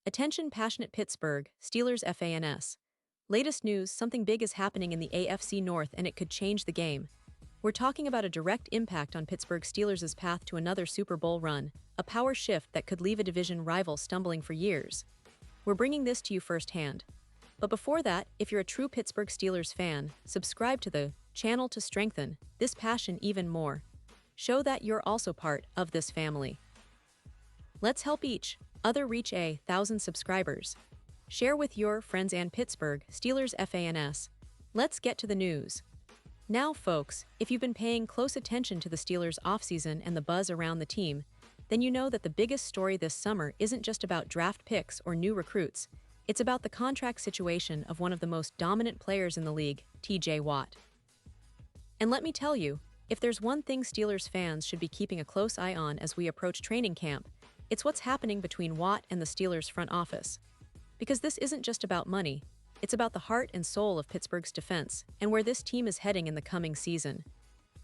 Attention passionate Pittsburgh Steelers fans. Latest news, something big is happening in the AFC North and it could change the game. We're talking about a direct impact on Pittsburgh Steelers' path to another Super Bowl run, a power shift that could leave a division rival stumbling for years. We're bringing this to you firsthand. But before that, if you're a true Pittsburgh Steelers fan, subscribe to the channel to strengthen this passion even more. Show that you're also part of this family. Let's help each other reach 1,000 subscribers. Share with your friends and Pittsburgh Steelers fans. Let's get to the news. Now, folks, if you've been paying close attention to the Steelers' offseason and the buzz around the team, then you know that the biggest story this summer isn't just about draft picks or new recruits. It's about the contract situation of one of the most dominant players in the league, TJ Watt. And let me tell you, if there's one thing Steelers fans should be keeping a close eye on as we approach training camp, it's what's happening between Watt and the Steelers' front office. Because this isn't just about money, it's about the heart and soul of Pittsburgh's defense and where this team is heading in the coming season.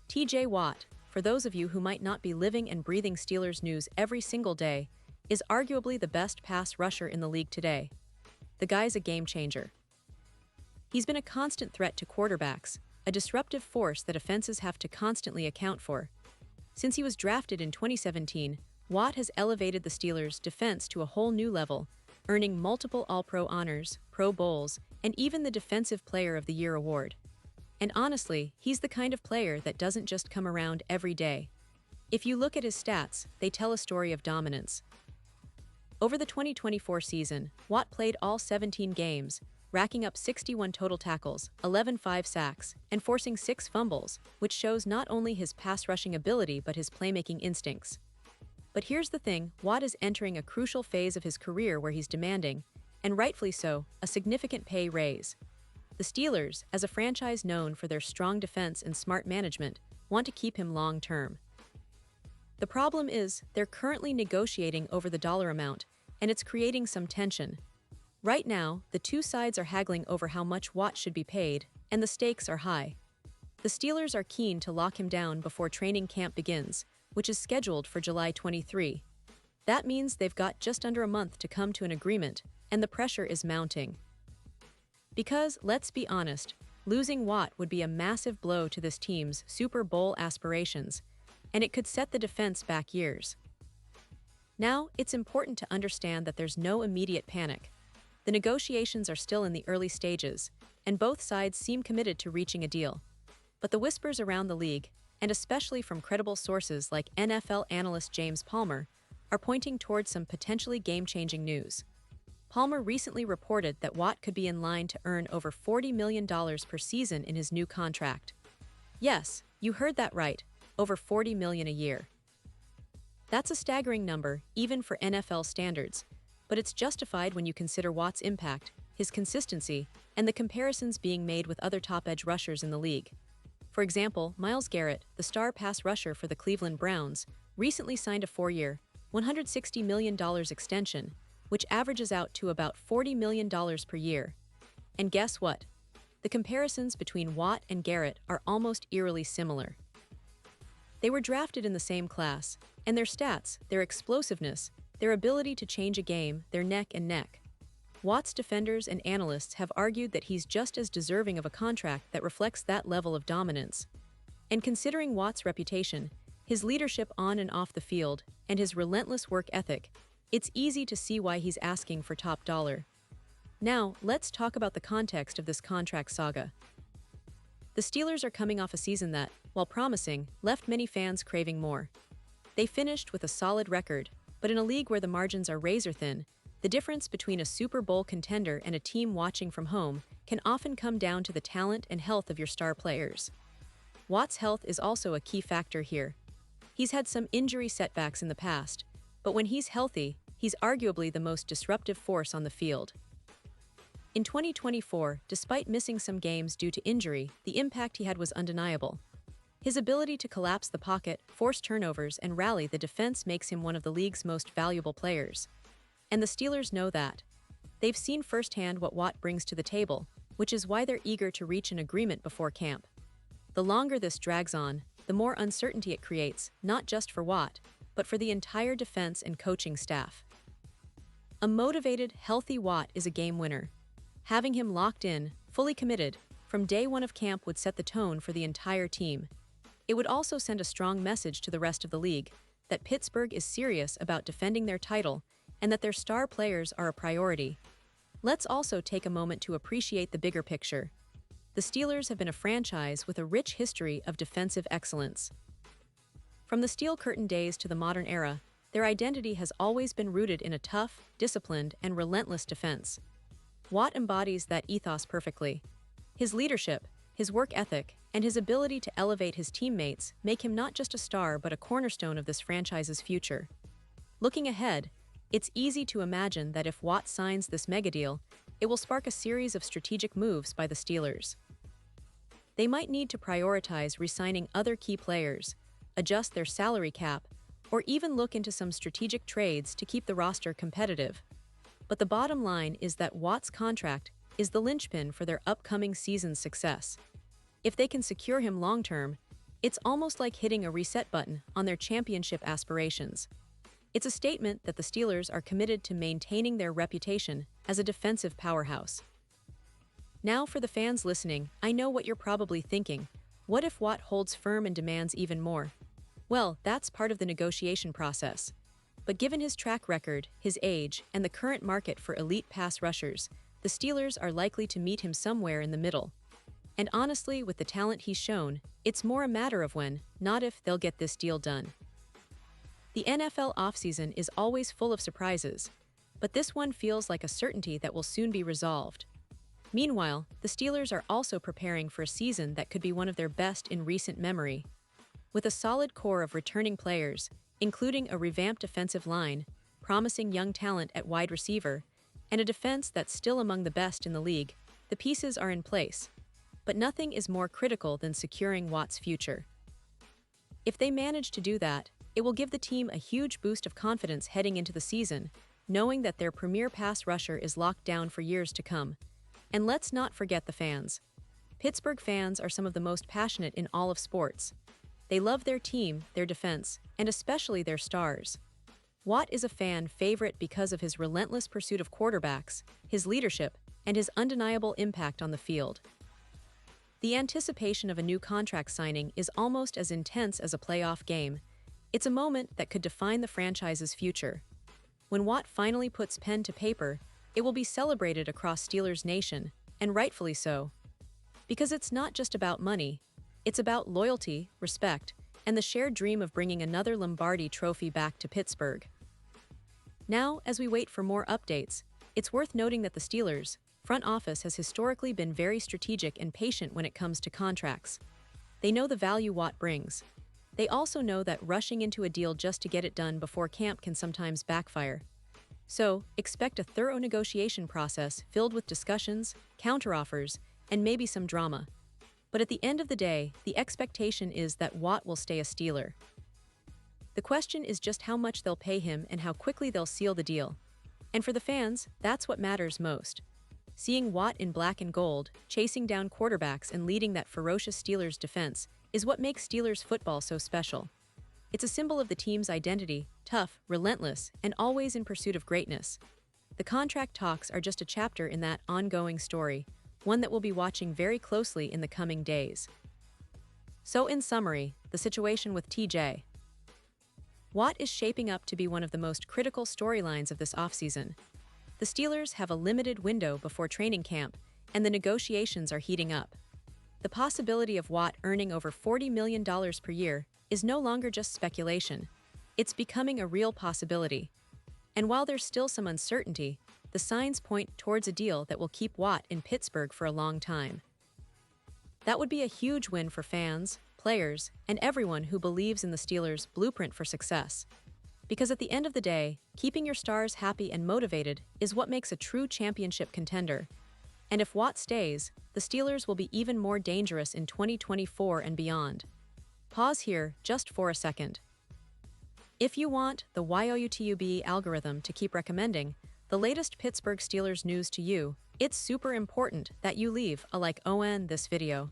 TJ Watt, for those of you who might not be living and breathing Steelers news every single day, is arguably the best pass rusher in the league today. The guy's a game changer. He's been a constant threat to quarterbacks, a disruptive force that offenses have to constantly account for. Since he was drafted in 2017, Watt has elevated the Steelers' defense to a whole new level, earning multiple All-Pro honors, Pro Bowls, and even the Defensive Player of the Year award. And honestly, he's the kind of player that doesn't just come around every day. If you look at his stats, they tell a story of dominance. Over the 2024 season, Watt played all 17 games, racking up 61 total tackles, 11 sacks, and forcing 6 fumbles, which shows not only his pass-rushing ability but his playmaking instincts. But here's the thing, Watt is entering a crucial phase of his career where he's demanding, and rightfully so, a significant pay raise. The Steelers, as a franchise known for their strong defense and smart management, want to keep him long-term. The problem is, they're currently negotiating over the dollar amount, and it's creating some tension. Right now, the two sides are haggling over how much Watt should be paid, and the stakes are high. The Steelers are keen to lock him down before training camp begins, which is scheduled for July 23. That means they've got just under a month to come to an agreement, and the pressure is mounting. Because, let's be honest, losing Watt would be a massive blow to this team's Super Bowl aspirations, and it could set the defense back years. Now, it's important to understand that there's no immediate panic. The negotiations are still in the early stages, and both sides seem committed to reaching a deal. But the whispers around the league, and especially from credible sources like NFL analyst James Palmer, are pointing towards some potentially game-changing news. Palmer recently reported that Watt could be in line to earn over $40 million per season in his new contract. Yes, you heard that right, over $40 million a year. That's a staggering number, even for NFL standards, but it's justified when you consider Watt's impact, his consistency, and the comparisons being made with other top-edge rushers in the league. For example, Myles Garrett, the star pass rusher for the Cleveland Browns, recently signed a 4-year, $160 million extension, which averages out to about $40 million per year. And guess what? The comparisons between Watt and Garrett are almost eerily similar. They were drafted in the same class, and their stats, their explosiveness, their ability to change a game, they're neck and neck. Watt's defenders and analysts have argued that he's just as deserving of a contract that reflects that level of dominance. And considering Watt's reputation, his leadership on and off the field, and his relentless work ethic, it's easy to see why he's asking for top dollar. Now, let's talk about the context of this contract saga. The Steelers are coming off a season that, while promising, left many fans craving more. They finished with a solid record, but in a league where the margins are razor-thin, the difference between a Super Bowl contender and a team watching from home can often come down to the talent and health of your star players. Watt's health is also a key factor here. He's had some injury setbacks in the past, but when he's healthy, he's arguably the most disruptive force on the field. In 2024, despite missing some games due to injury, the impact he had was undeniable. His ability to collapse the pocket, force turnovers, and rally the defense makes him one of the league's most valuable players. And the Steelers know that. They've seen firsthand what Watt brings to the table, which is why they're eager to reach an agreement before camp. The longer this drags on, the more uncertainty it creates, not just for Watt, but for the entire defense and coaching staff. A motivated, healthy Watt is a game winner. Having him locked in, fully committed, from day one of camp would set the tone for the entire team. It would also send a strong message to the rest of the league that Pittsburgh is serious about defending their title and that their star players are a priority. Let's also take a moment to appreciate the bigger picture. The Steelers have been a franchise with a rich history of defensive excellence. From the Steel Curtain days to the modern era, their identity has always been rooted in a tough, disciplined, and relentless defense. Watt embodies that ethos perfectly. His leadership, his work ethic, and his ability to elevate his teammates make him not just a star but a cornerstone of this franchise's future. Looking ahead, it's easy to imagine that if Watt signs this megadeal, it will spark a series of strategic moves by the Steelers. They might need to prioritize re-signing other key players, adjust their salary cap, or even look into some strategic trades to keep the roster competitive. But the bottom line is that Watt's contract is the linchpin for their upcoming season's success. If they can secure him long-term, it's almost like hitting a reset button on their championship aspirations. It's a statement that the Steelers are committed to maintaining their reputation as a defensive powerhouse. Now for the fans listening, I know what you're probably thinking. What if Watt holds firm and demands even more? Well, that's part of the negotiation process. But given his track record, his age, and the current market for elite pass rushers, the Steelers are likely to meet him somewhere in the middle. And honestly, with the talent he's shown, it's more a matter of when, not if, they'll get this deal done. The NFL offseason is always full of surprises, but this one feels like a certainty that will soon be resolved. Meanwhile, the Steelers are also preparing for a season that could be one of their best in recent memory. With a solid core of returning players, including a revamped offensive line, promising young talent at wide receiver, and a defense that's still among the best in the league, the pieces are in place. But nothing is more critical than securing Watt's future. If they manage to do that, it will give the team a huge boost of confidence heading into the season, knowing that their premier pass rusher is locked down for years to come. And let's not forget the fans. Pittsburgh fans are some of the most passionate in all of sports. They love their team, their defense, and especially their stars. Watt is a fan favorite because of his relentless pursuit of quarterbacks, his leadership, and his undeniable impact on the field. The anticipation of a new contract signing is almost as intense as a playoff game. It's a moment that could define the franchise's future. When Watt finally puts pen to paper, it will be celebrated across Steelers Nation, and rightfully so. Because it's not just about money, it's about loyalty, respect, and the shared dream of bringing another Lombardi trophy back to Pittsburgh. Now, as we wait for more updates, it's worth noting that the Steelers' front office has historically been very strategic and patient when it comes to contracts. They know the value Watt brings. They also know that rushing into a deal just to get it done before camp can sometimes backfire. So, expect a thorough negotiation process filled with discussions, counteroffers, and maybe some drama. But at the end of the day, the expectation is that Watt will stay a Steeler. The question is just how much they'll pay him and how quickly they'll seal the deal. And for the fans, that's what matters most. Seeing Watt in black and gold, chasing down quarterbacks and leading that ferocious Steelers defense is what makes Steelers football so special. It's a symbol of the team's identity, tough, relentless, and always in pursuit of greatness. The contract talks are just a chapter in that ongoing story, one that we'll be watching very closely in the coming days. So in summary, the situation with TJ. Watt is shaping up to be one of the most critical storylines of this offseason. The Steelers have a limited window before training camp, and the negotiations are heating up. The possibility of Watt earning over $40 million per year is no longer just speculation. It's becoming a real possibility. And while there's still some uncertainty, the signs point towards a deal that will keep Watt in Pittsburgh for a long time. That would be a huge win for fans, players, and everyone who believes in the Steelers' blueprint for success. Because at the end of the day, keeping your stars happy and motivated is what makes a true championship contender. And if Watt stays, the Steelers will be even more dangerous in 2024 and beyond. Pause here just for a second. If you want the YOUTUBE algorithm to keep recommending the latest Pittsburgh Steelers news to you, it's super important that you leave a like on this video.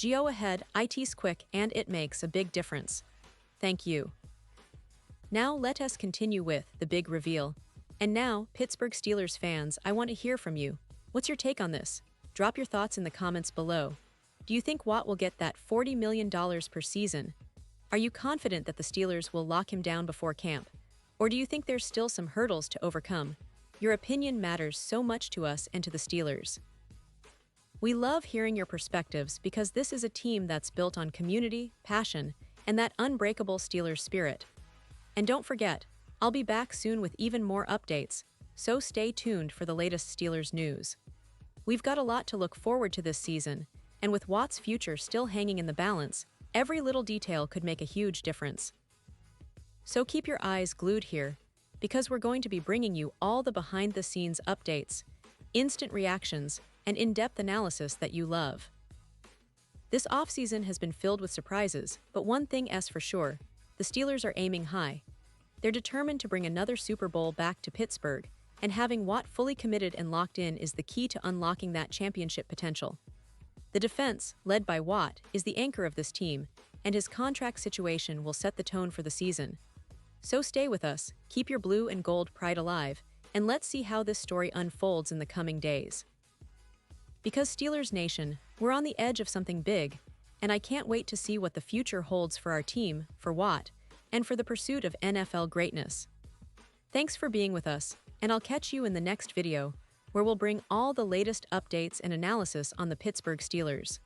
Go ahead, it's quick and it makes a big difference. Thank you. Now let us continue with the big reveal. And now, Pittsburgh Steelers fans, I want to hear from you. What's your take on this? Drop your thoughts in the comments below. Do you think Watt will get that $40 million per season? Are you confident that the Steelers will lock him down before camp? Or do you think there's still some hurdles to overcome? Your opinion matters so much to us and to the Steelers. We love hearing your perspectives because this is a team that's built on community, passion, and that unbreakable Steelers spirit. And don't forget, I'll be back soon with even more updates, so stay tuned for the latest Steelers news. We've got a lot to look forward to this season, and with Watt's future still hanging in the balance, every little detail could make a huge difference. So keep your eyes glued here, because we're going to be bringing you all the behind-the-scenes updates, instant reactions, and in-depth analysis that you love. This offseason has been filled with surprises, but one thing is for sure, the Steelers are aiming high. They're determined to bring another Super Bowl back to Pittsburgh, and having Watt fully committed and locked in is the key to unlocking that championship potential. The defense, led by Watt, is the anchor of this team, and his contract situation will set the tone for the season. So stay with us, keep your blue and gold pride alive, and let's see how this story unfolds in the coming days. Because Steelers Nation, we're on the edge of something big, and I can't wait to see what the future holds for our team, for Watt, and for the pursuit of NFL greatness. Thanks for being with us, and I'll catch you in the next video, where we'll bring all the latest updates and analysis on the Pittsburgh Steelers.